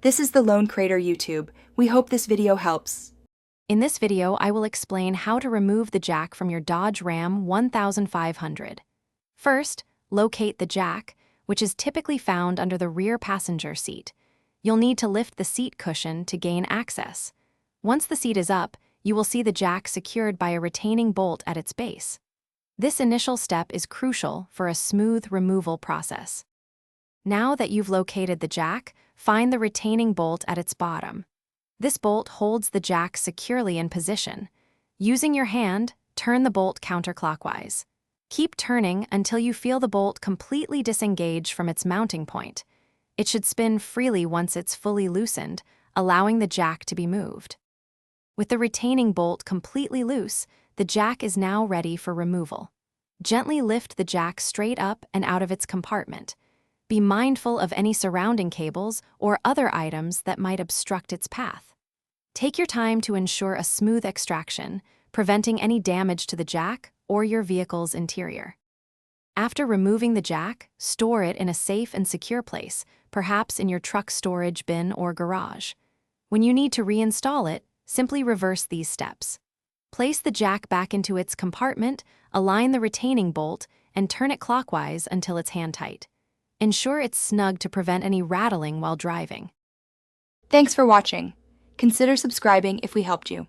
This is the Lone Crater YouTube. We hope this video helps. In this video, I will explain how to remove the jack from your Dodge Ram 1500. First, locate the jack, which is typically found under the rear passenger seat. You'll need to lift the seat cushion to gain access. Once the seat is up, you will see the jack secured by a retaining bolt at its base. This initial step is crucial for a smooth removal process. Now that you've located the jack, find the retaining bolt at its bottom. This bolt holds the jack securely in position. Using your hand, turn the bolt counterclockwise. Keep turning until you feel the bolt completely disengage from its mounting point. It should spin freely once it's fully loosened, allowing the jack to be moved. With the retaining bolt completely loose, the jack is now ready for removal. Gently lift the jack straight up and out of its compartment. Be mindful of any surrounding cables or other items that might obstruct its path. Take your time to ensure a smooth extraction, preventing any damage to the jack or your vehicle's interior. After removing the jack, store it in a safe and secure place, perhaps in your truck storage bin or garage. When you need to reinstall it, simply reverse these steps. Place the jack back into its compartment, align the retaining bolt, and turn it clockwise until it's hand-tight. Ensure it's snug to prevent any rattling while driving. Thanks for watching. Consider subscribing if we helped you.